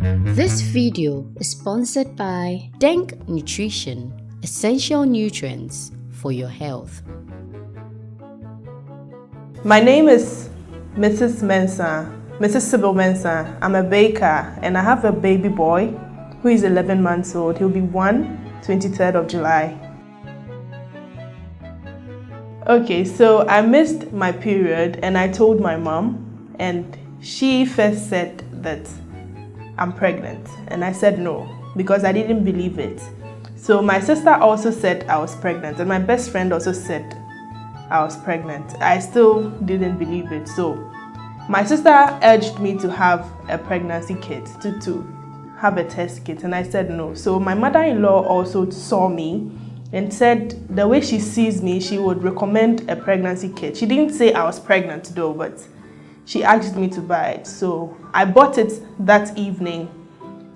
This video is sponsored by Denk Nutrition, essential nutrients for your health. My name is Mrs. Sybil Mensah. I'm a baker and I have a baby boy who is 11 months old. He'll be 23rd of July. Okay, so I missed my period and I told my mom, and she first said that I'm pregnant, and I said no because I didn't believe it. So my sister also said I was pregnant, and my best friend also said I was pregnant. I still didn't believe it. So my sister urged me to have a pregnancy kit, to have a test kit, and I said no. So my mother-in-law also saw me and said the way she sees me, she would recommend a pregnancy kit. She didn't say I was pregnant though, but she asked me to buy it. So I bought it that evening,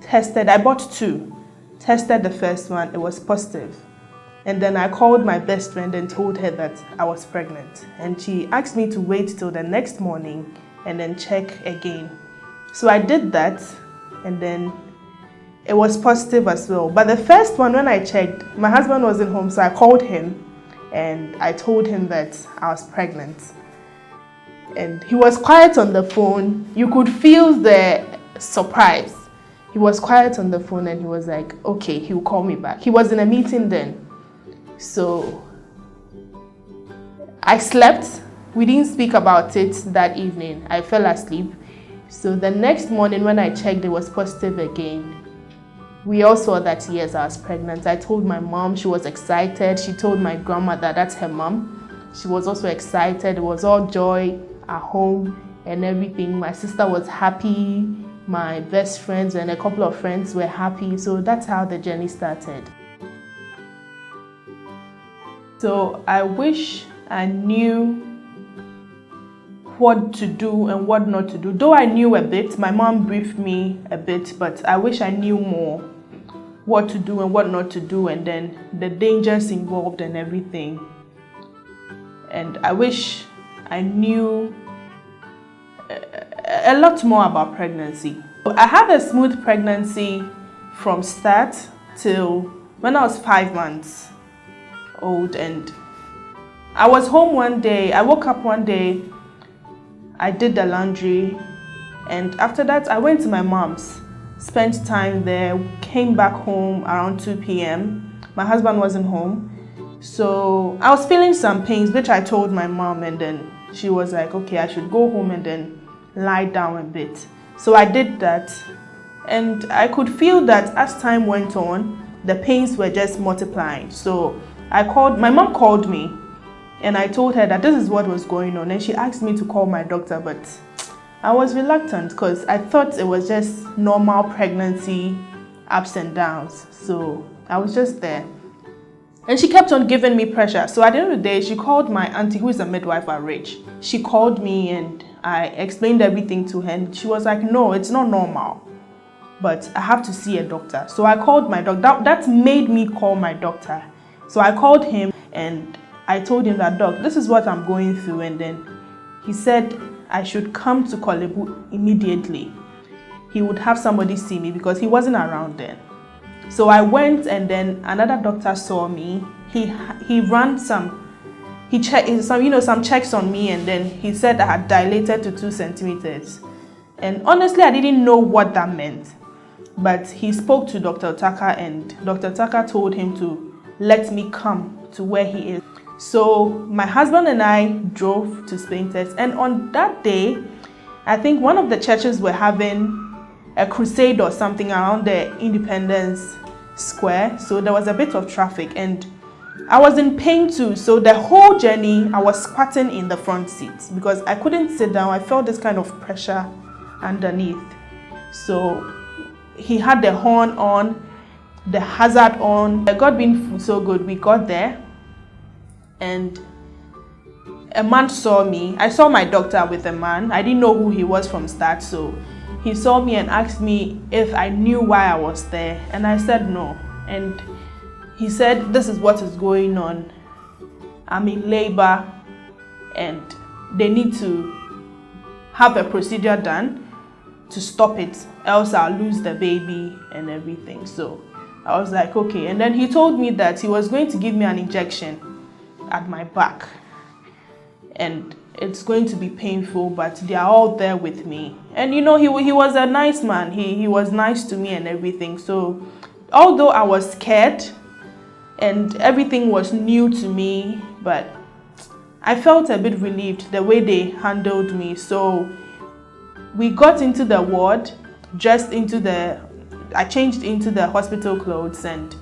tested. I bought two, tested the first one, it was positive. And then I called my best friend and told her that I was pregnant. And she asked me to wait till the next morning and then check again. So I did that, and then it was positive as well. But the first one, when I checked, my husband wasn't home, so I called him and I told him that I was pregnant. And he was quiet on the phone. You could feel the surprise. He was quiet on the phone and he was like, okay, he'll call me back. He was in a meeting then. So I slept. We didn't speak about it that evening. I fell asleep. So the next morning when I checked, it was positive again. We all saw that, yes, I was pregnant. I told my mom, she was excited. She told my grandmother, that's her mom. She was also excited. It was all joy at home and everything. My sister was happy. My best friends and a couple of friends were happy. So that's how the journey started. So I wish I knew what to do and what not to do. Though I knew a bit, my mom briefed me a bit, but I wish I knew more what to do and what not to do, and then the dangers involved and everything. And I wish I knew a lot more about pregnancy. I had a smooth pregnancy from start till when I was 5 months old, and I was home one day. I woke up one day, I did the laundry, and after that I went to my mom's, spent time there, came back home around 2 p.m. My husband wasn't home, so I was feeling some pains, which I told my mom, and then she was like, okay, I should go home and then lie down a bit. So I did that, and I could feel that as time went on, the pains were just multiplying. So my mom called me, and I told her that this is what was going on, and she asked me to call my doctor, but I was reluctant because I thought it was just normal pregnancy ups and downs. So I was just there. And she kept on giving me pressure. So at the end of the day, she called my auntie, who is a midwife at Ridge. She called me and I explained everything to her. And she was like, no, it's not normal, but I have to see a doctor. So I called my doctor. That made me call my doctor. So I called him and I told him that, doc, this is what I'm going through. And then he said I should come to Kolebu immediately. He would have somebody see me because he wasn't around then. So I went, and then another doctor saw me. He ran some checks on me, and then he said I had dilated to 2 centimeters. And honestly, I didn't know what that meant. But he spoke to Dr. Otaka, and Dr. Otaka told him to let me come to where he is. So my husband and I drove to Spain Test, and on that day, I think one of the churches were having a crusade or something around the Independence Square. So there was a bit of traffic, and I was in pain too. So the whole journey, I was squatting in the front seat because I couldn't sit down. I felt this kind of pressure underneath. So he had the horn on, the hazard on. God being so good, we got there, and a man saw me. I saw my doctor with a man. I didn't know who he was from start, so he saw me and asked me if I knew why I was there, and I said no. And he said, this is what is going on. I'm in labor and they need to have a procedure done. to stop it, else I'll lose the baby and everything. So I was like, okay. And then he told me that he was going to give me an injection at my back, and it's going to be painful, but they are all there with me. And you know, he was a nice man. He was nice to me and everything. So although I was scared and everything was new to me, but I felt a bit relieved the way they handled me. So we got into the ward, I changed into the hospital clothes, and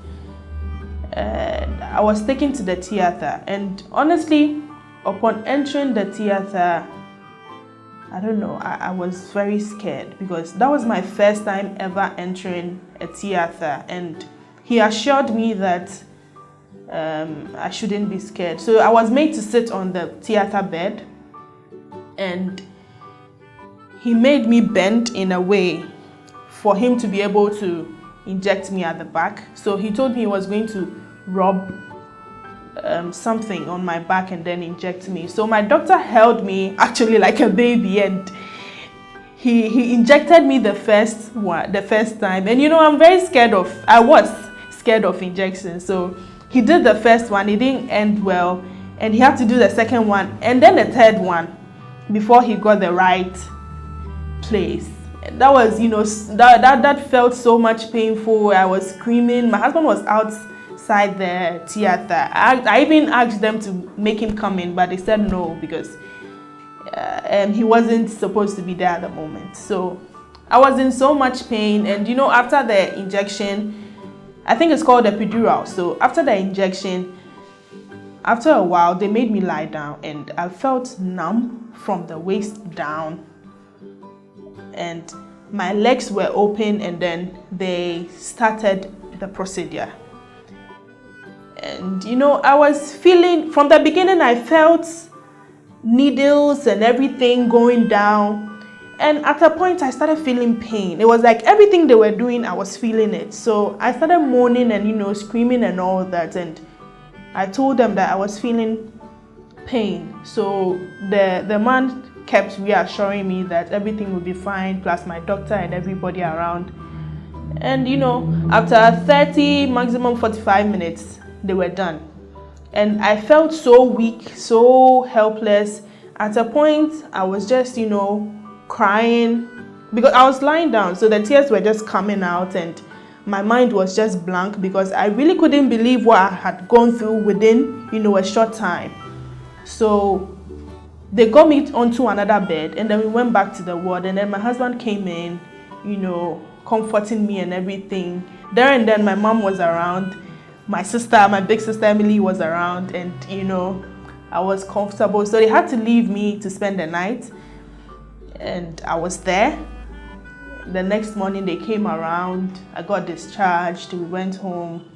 I was taken to the theater. And honestly, upon entering the theater, I don't know, I was very scared, because that was my first time ever entering a theater, and he assured me that I shouldn't be scared. So I was made to sit on the theater bed, and he made me bend in a way for him to be able to inject me at the back. So he told me he was going to rub something on my back and then inject me. So my doctor held me actually like a baby, and he injected me the first time. And you know, I was scared of injections. So he did the first one, it didn't end well, and he had to do the second one and then the third one before he got the right place. That was, you know, that felt so much painful. I was screaming. My husband was outside the theater. I even asked them to make him come in, but they said no, because he wasn't supposed to be there at the moment. So I was in so much pain. And you know, after the injection, I think it's called epidural. So after the injection, after a while, they made me lie down, and I felt numb from the waist down, and my legs were open, and then they started the procedure. And you know, I was feeling, from the beginning, I felt needles and everything going down. And at a point, I started feeling pain. It was like everything they were doing, I was feeling it. So I started moaning and, you know, screaming and all that. And I told them that I was feeling pain. So the man kept reassuring me that everything would be fine, plus my doctor and everybody around. And, you know, after 30, maximum 45 minutes, they were done. And I felt so weak, so helpless. At a point, I was just, you know, crying, because I was lying down, so the tears were just coming out, and my mind was just blank, because I really couldn't believe what I had gone through within, you know, a short time. So they got me onto another bed, and then we went back to the ward, and then my husband came in, you know, comforting me and everything. There and then my mom was around, my big sister Emily was around, and you know, I was comfortable. So they had to leave me to spend the night, and I was there. The next morning they came around, I got discharged, we went home,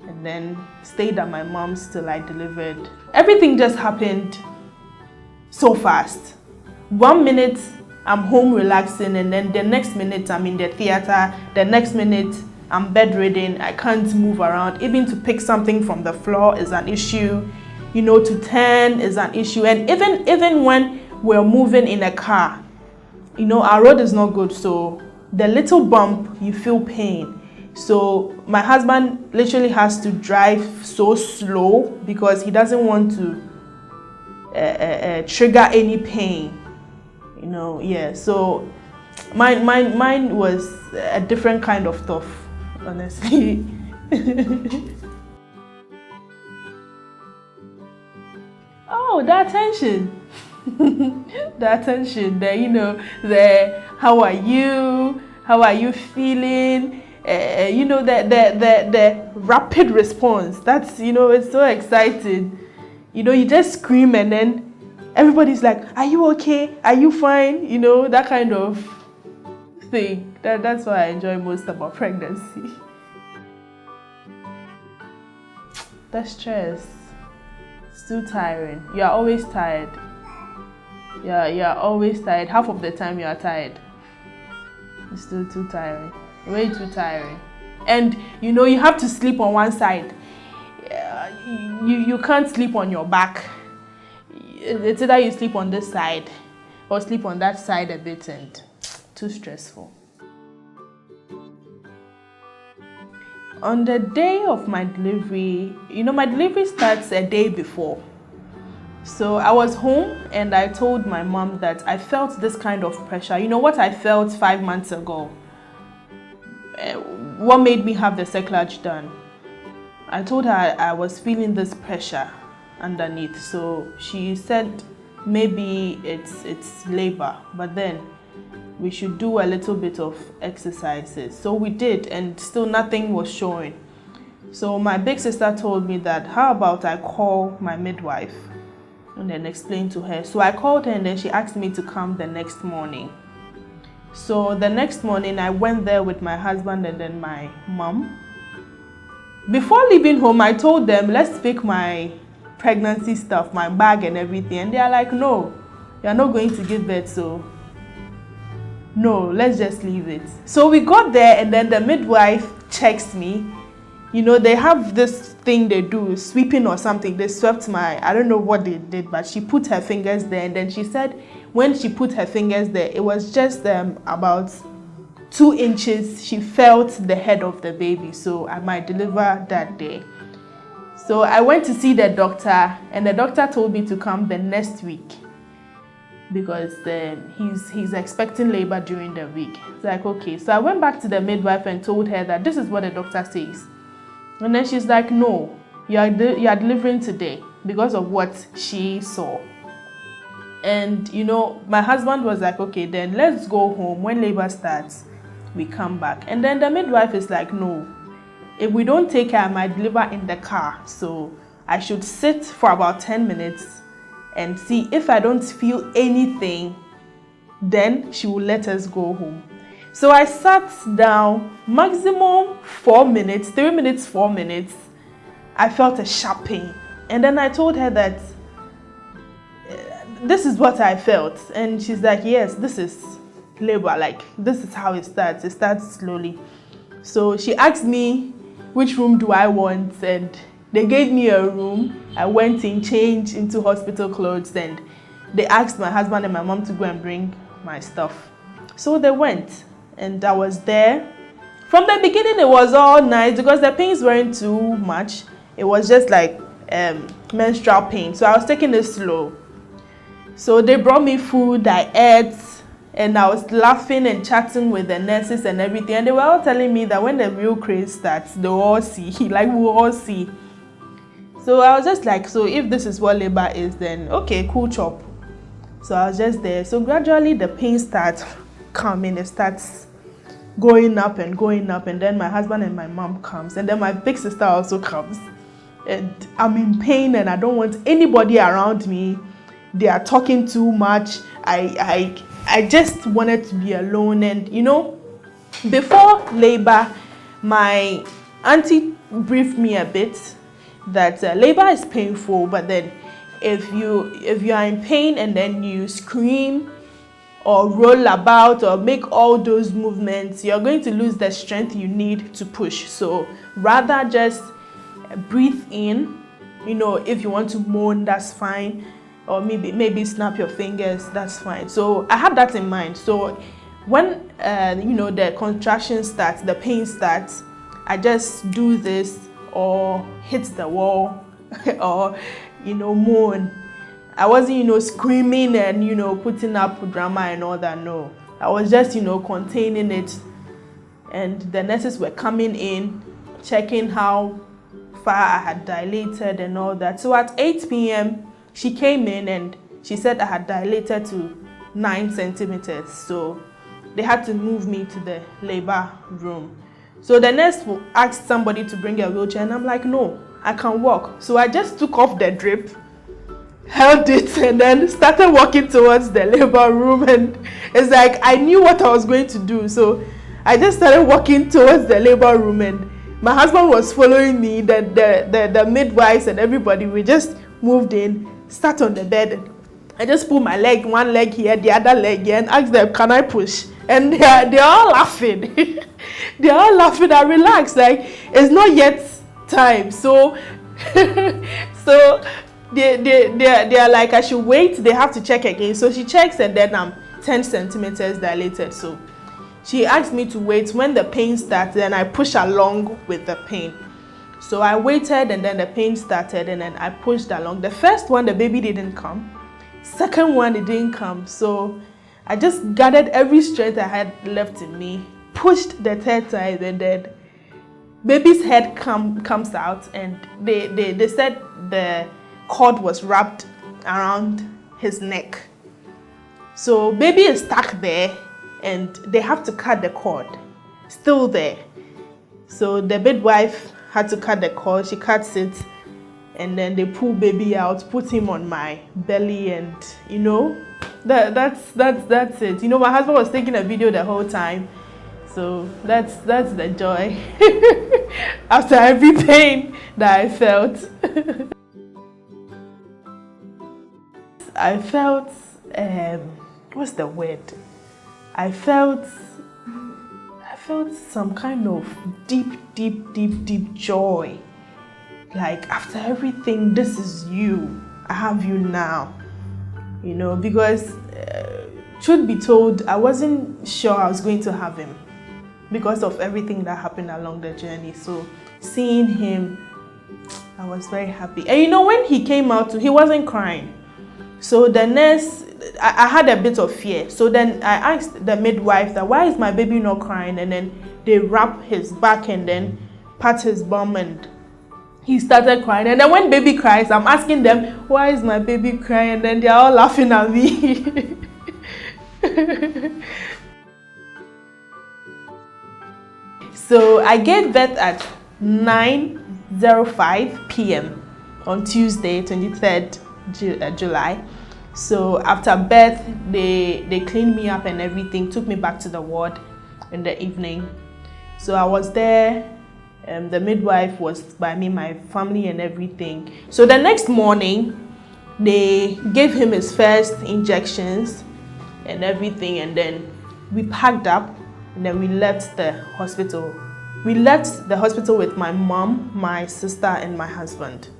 and then stayed at my mom's till I delivered. Everything just happened so fast. 1 minute I'm home relaxing, and then the next minute I'm in the theater, the next minute I'm bedridden, I can't move around. Even to pick something from the floor is an issue, you know, to turn is an issue. And even when we're moving in a car, you know, our road is not good, so the little bump, you feel pain. So my husband literally has to drive so slow, because he doesn't want to trigger any pain, you know. Yeah, so mine was a different kind of tough, honestly. Oh, the attention. The attention, you know, how are you feeling, you know, the rapid response. That's, you know, it's so exciting. You know, you just scream, and then everybody's like, are you okay, are you fine, you know, that kind of thing. That's what I enjoy most about pregnancy. The stress, it's too tiring. You are always tired. Yeah, you are always tired. Half of the time you are tired. It's still too tiring. Way too tiring. And you know, you have to sleep on one side. You can't sleep on your back. It's either you sleep on this side or sleep on that side a bit, and too stressful. On the day of my delivery, my delivery starts a day before. So I was home and I told my mom that I felt this kind of pressure. You know what I felt 5 months ago? What made me have the cerclage done? I told her I was feeling this pressure underneath. So she said maybe it's labor, but then we should do a little bit of exercises. So we did, and still nothing was showing. So my big sister told me that how about I call my midwife and then explain to her. So I called her and then she asked me to come the next morning. So the next morning I went there with my husband and then my mom. Before leaving home, I told them, let's pick my pregnancy stuff, my bag and everything. And they are like, no, you're not going to give birth, so no, let's just leave it. So we got there and then the midwife checks me. They have this thing they do, sweeping or something. They swept I don't know what they did, but she put her fingers there. And then she said when she put her fingers there, it was just about 2 inches. She felt the head of the baby. So I might deliver that day. So I went to see the doctor and the doctor told me to come the next week, because he's expecting labor during the week. It's like, okay. So I went back to the midwife and told her that this is what the doctor says. And then she's like, no, you are delivering today, because of what she saw. And, my husband was like, okay, then let's go home. When labor starts, we come back. And then the midwife is like, no, if we don't take her, I might deliver in the car. So I should sit for about 10 minutes and see if I don't feel anything, then she will let us go home. So I sat down, maximum 4 minutes, 3 minutes, 4 minutes. I felt a sharp pain. And then I told her that this is what I felt. And she's like, yes, this is labor. Like, this is how it starts. It starts slowly. So she asked me, which room do I want? And they gave me a room. I went in, changed into hospital clothes, and they asked my husband and my mom to go and bring my stuff. So they went, and I was there. From the beginning, it was all nice because the pains weren't too much. It was just like menstrual pain. So I was taking it slow. So they brought me food, I ate, and I was laughing and chatting with the nurses and everything. And they were all telling me that when the real craze starts, they'll all see, we'll all see. So I was just like, so if this is what labor is, then okay, cool chop. So I was just there. So gradually the pain starts coming. It starts going up, and then my husband and my mom comes, and then my big sister also comes. And I'm in pain and I don't want anybody around me. They are talking too much. I just wanted to be alone. And before labor, my auntie briefed me a bit that labor is painful, but then if you are in pain and then you scream or roll about or make all those movements, you're going to lose the strength you need to push. So rather just breathe in. If you want to moan, that's fine, or maybe snap your fingers, that's fine. So I had that in mind. So when the contraction starts, the pain starts, I just do this or hit the wall or moan. I wasn't screaming and putting up drama and all that. No, I was just containing it. And the nurses were coming in, checking how far I had dilated and all that. So at 8 p.m. she came in and she said I had dilated to 9 centimeters. So they had to move me to the labor room. So the nurse asked somebody to bring a wheelchair, and I'm like, no, I can walk. So I just took off the drip, held it, and then started walking towards the labor room. And it's like I knew what I was going to do. So I just started walking towards the labor room, and my husband was following me. The midwives and everybody, we just moved in, sat on the bed. I just put my leg, one leg here, the other leg here, and asked them, can I push? And they're all laughing. They're all laughing. I relaxed, like it's not yet time. So so they are like, I should wait. They have to check again. So she checks, and then I'm 10 centimeters dilated. So she asked me to wait. When the pain started, then I push along with the pain. So I waited, and then the pain started, and then I pushed along. The first one, the baby didn't come. Second one, it didn't come. So I just gathered every strength I had left in me, pushed the third time, and then baby's head comes out, and they said the cord was wrapped around his neck. So baby is stuck there, and they have to cut the cord, still there. So the midwife had to cut the cord. She cuts it, and then they pull baby out, put him on my belly, and that's it. My husband was taking a video the whole time, so that's the joy after every pain that I felt. I felt what's the word? I felt some kind of deep joy. Like, after everything, this is you. I have you now. Because truth be told, I wasn't sure I was going to have him because of everything that happened along the journey. So seeing him, I was very happy. And when he came out, he wasn't crying. So the nurse, I had a bit of fear. So then I asked the midwife that, why is my baby not crying? And then they wrap his back and then pat his bum, and he started crying. And then when baby cries, I'm asking them, why is my baby crying? And then they're all laughing at me. So I gave birth at 9:05 p.m. on Tuesday, 23rd July. So after birth, they cleaned me up and everything, took me back to the ward in the evening. So I was there. The midwife was by me, my family and everything. So the next morning, they gave him his first injections and everything, and then we packed up, and then we left the hospital. We left the hospital with my mom, my sister, and my husband.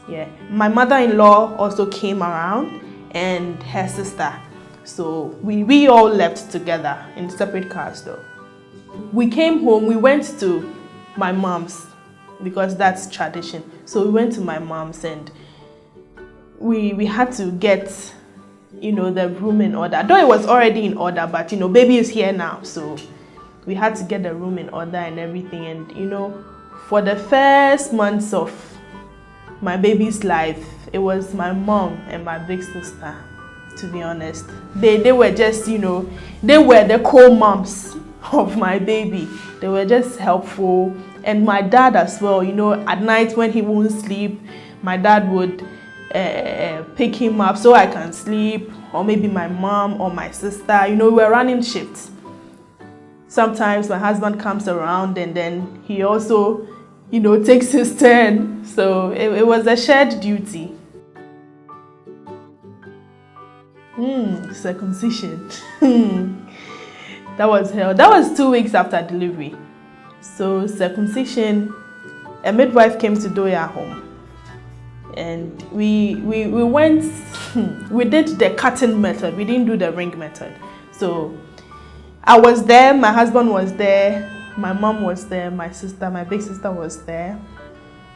Yeah, my mother-in-law also came around, and her sister. So we all left together in separate cars though. We came home, we went to my mom's because that's tradition. So we went to my mom's, and we had to get the room in order. Though it was already in order, but baby is here now, so we had to get the room in order and everything. And for the first months of my baby's life, it was my mom and my big sister, to be honest. They were just, they were the co-moms of my baby. They were just helpful. And my dad as well, at night when he won't sleep, my dad would pick him up so I can sleep, or maybe my mom or my sister. We were running shifts. Sometimes my husband comes around, and then he also takes his turn. So it was a shared duty. Circumcision. That was hell. That was 2 weeks after delivery. So circumcision, a midwife came to do it at home. And we went, we did the cutting method. We didn't do the ring method. So I was there, my husband was there, my mom was there, my sister, my big sister was there.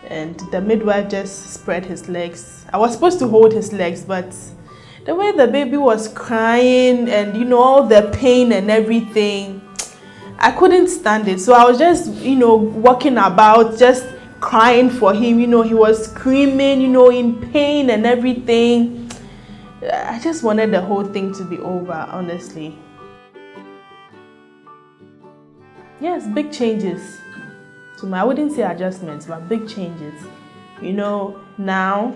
And the midwife just spread his legs. I was supposed to hold his legs, but the way the baby was crying and all the pain and everything, I couldn't stand it. So I was just walking about, just crying for him. He was screaming, in pain and everything. I just wanted the whole thing to be over, honestly. Yes, big changes. I wouldn't say adjustments, but big changes. Now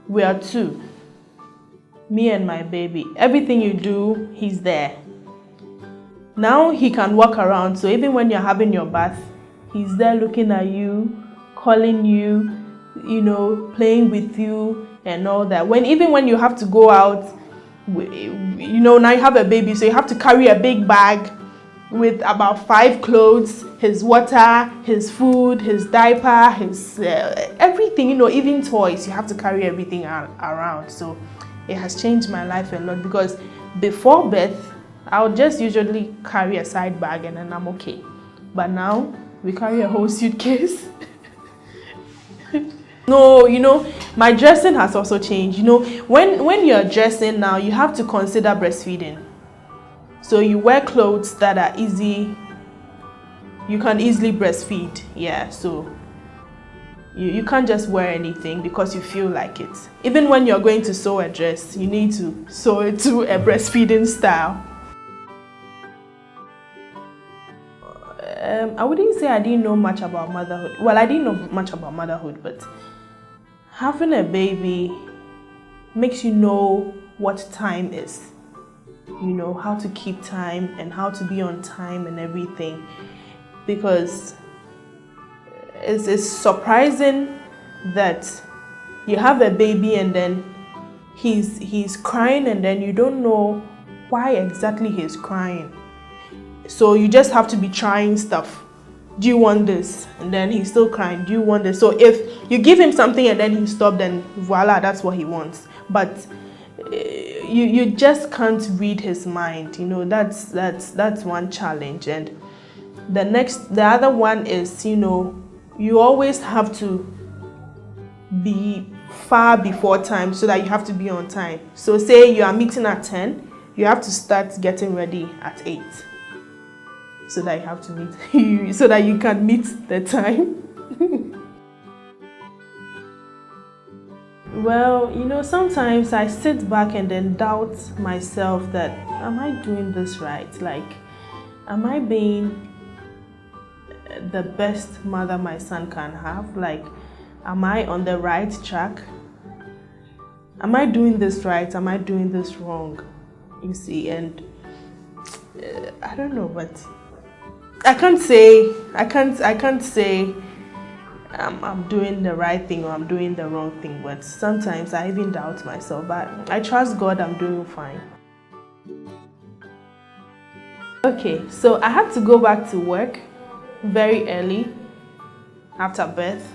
we are two. Me and my baby. Everything you do, he's there. Now he can walk around. So even when you're having your bath, he's there looking at you, calling you, playing with you and all that. Even when you have to go out, now you have a baby, so you have to carry a big bag with about 5 clothes, his water, his food, his diaper, his everything, even toys. You have to carry everything around. So it has changed my life a lot, because before birth, I'll just usually carry a side bag and then I'm okay. But now we carry a whole suitcase. No, my dressing has also changed. When you're dressing now, you have to consider breastfeeding. So you wear clothes that are easy. You can easily breastfeed. Yeah, so you can't just wear anything because you feel like it. Even when you're going to sew a dress, you need to sew it to a breastfeeding style. I wouldn't say I didn't know much about motherhood. Well, I didn't know much about motherhood, but having a baby makes you know what time is. How to keep time and how to be on time and everything. Because it's surprising that you have a baby and then he's crying and then you don't know why exactly he's crying. So you just have to be trying stuff. Do you want this? And then he's still crying. Do you want this? So if you give him something and then he stops, then voila, that's what he wants. But you just can't read his mind. That's one challenge. And the other one is, you always have to be far before time so that you have to be on time. So say you are meeting at 10, you have to start getting ready at 8. So that you have to meet, so that you can meet the time. Well, sometimes I sit back and then doubt myself that, am I doing this right? Like, am I being the best mother my son can have? Like, am I on the right track? Am I doing this right? Am I doing this wrong? You see, and I don't know, but I can't say I'm doing the right thing or I'm doing the wrong thing, but sometimes I even doubt myself, but I trust God I'm doing fine. Okay, so I had to go back to work very early after birth.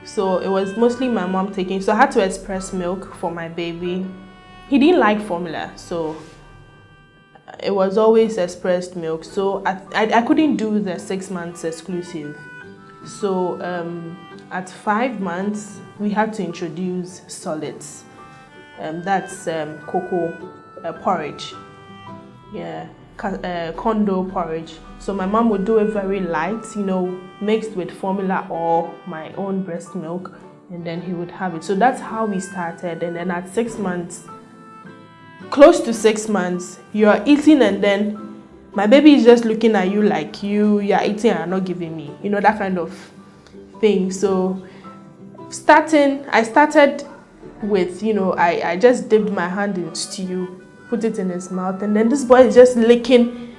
So it was mostly my mom taking, so I had to express milk for my baby. He didn't like formula, so it was always expressed milk. So I couldn't do the 6 months exclusive. So at 5 months, we had to introduce solids. That's cocoa porridge. Yeah, condo porridge. So my mom would do it very light, mixed with formula or my own breast milk, and then he would have it. So that's how we started. And then at 6 months, close to 6 months, you are eating and then my baby is just looking at you like you are eating and not giving me, that kind of thing. So I started with, I just dipped my hand in stew, put it in his mouth, and then this boy is just licking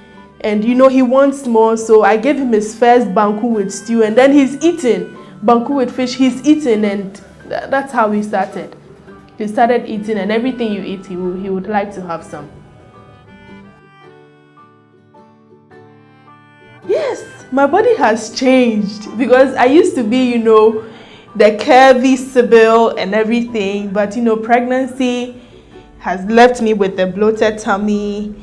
and he wants more. So I gave him his first banku with stew and then he's eating banku with fish, he's eating, and that's how we started. He started eating, and everything you eat, he would like to have some. Yes, my body has changed because I used to be, the curvy Sybil and everything, but pregnancy has left me with the bloated tummy,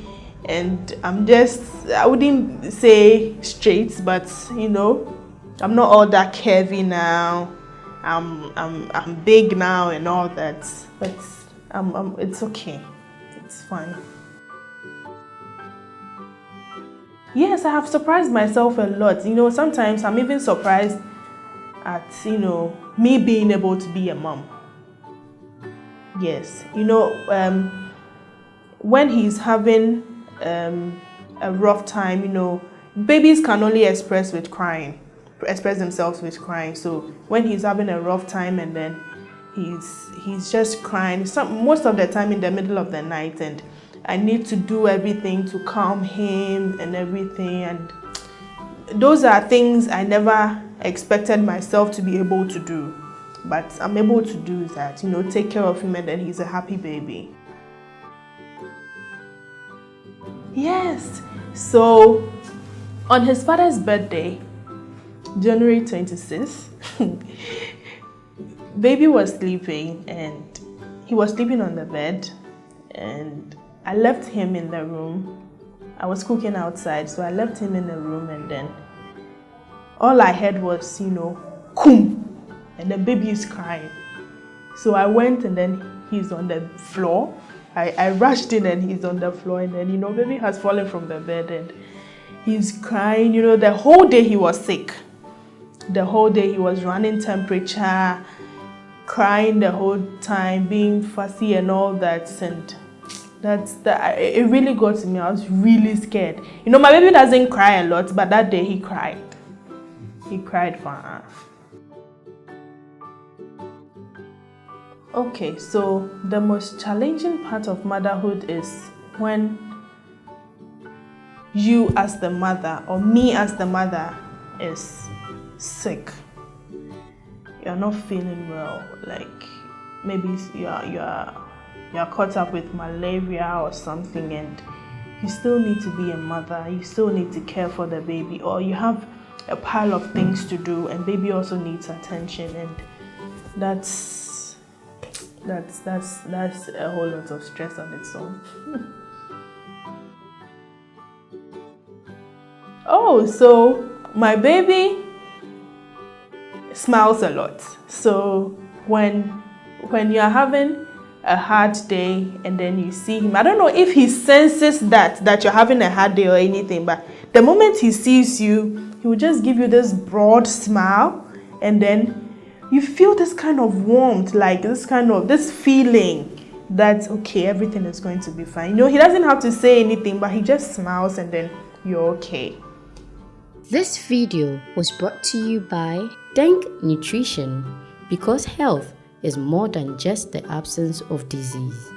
and I wouldn't say straight, but I'm not all that curvy now. I'm big now and all that, but it's okay. It's fine. Yes, I have surprised myself a lot. Sometimes I'm even surprised at, me being able to be a mom. Yes, when he's having a rough time, babies can only express themselves with crying. So when he's having a rough time and then he's just crying, most of the time in the middle of the night, and I need to do everything to calm him and everything, and those are things I never expected myself to be able to do, but I'm able to do that, take care of him, and then he's a happy baby. Yes, so on his father's birthday, January 26th, baby was sleeping, and he was sleeping on the bed, and I left him in the room I was cooking outside, so I left him in the room, and then all I heard was, "Kum," and the baby is crying. So I went, and then he's on the floor. I rushed in, and he's on the floor, and then, baby has fallen from the bed, and he's crying. The whole day he was sick. The whole day he was running temperature, crying the whole time, being fussy and all that, and it really got to me. I was really scared. My baby doesn't cry a lot, but that day he cried. He cried for her. Okay, so the most challenging part of motherhood is when you as the mother, or me as the mother, is sick. You're not feeling well, like maybe you're caught up with malaria or something, and you still need to be a mother. You still need to care for the baby, or you have a pile of things to do, and baby also needs attention, and that's a whole lot of stress on its own. Oh, so my baby smiles a lot. So when you're having a hard day and then you see him, I don't know if he senses that you're having a hard day or anything, but the moment he sees you, he will just give you this broad smile, and then you feel this kind of warmth, like this feeling that, okay, everything is going to be fine. He doesn't have to say anything, but he just smiles, and then you're okay. This video was brought to you by Denk Nutrition, because health is more than just the absence of disease.